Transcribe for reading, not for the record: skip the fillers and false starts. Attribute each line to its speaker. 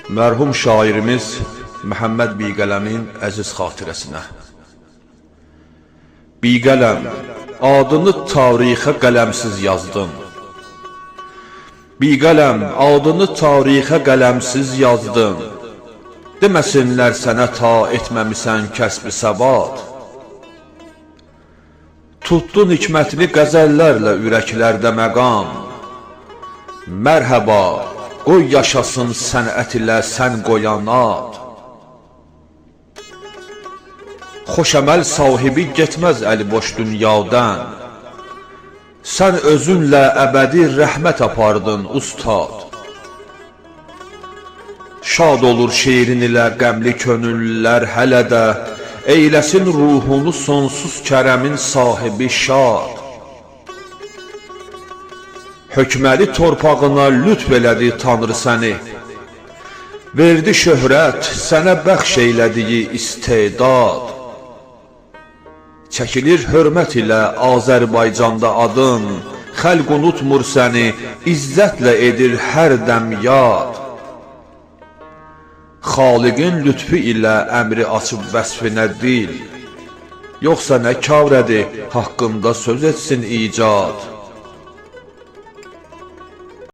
Speaker 1: Mərhum şairimiz Məhəmməd Biqələmin əziz xatirəsinə. Biqələm, adını tarixə qələmsiz yazdın. Biqələm, adını tarixə qələmsiz yazdın. Deməsinlər sənə ta etməmisən kəsb-i səbat. Tutdun hikmətini qəzəllərlə ürəklərdə məqam. Mərhəba, qoy yaşasın sənət ilə sən qoyanat. Xoş əməl sahibi getməz əli boş dünyadan. Sən özünlə əbədi rəhmət apardın ustad. Şad olur şeirin ilə qəmli könüllülər hələ də, eyləsin ruhunu sonsuz kərəmin sahibi şad. Hökməli torpağına lütf elədi Tanrı səni, verdi şöhrət, sənə bəxş eylədiyi istedad. Çəkilir hörmət ilə Azərbaycanda adın, xəlq unutmur səni, izzətlə edir hər dəm yad. Xaliqin lütfü ilə əmri açıb vəsfinə dil, yoxsa nə kavrədir haqqında söz etsin icad.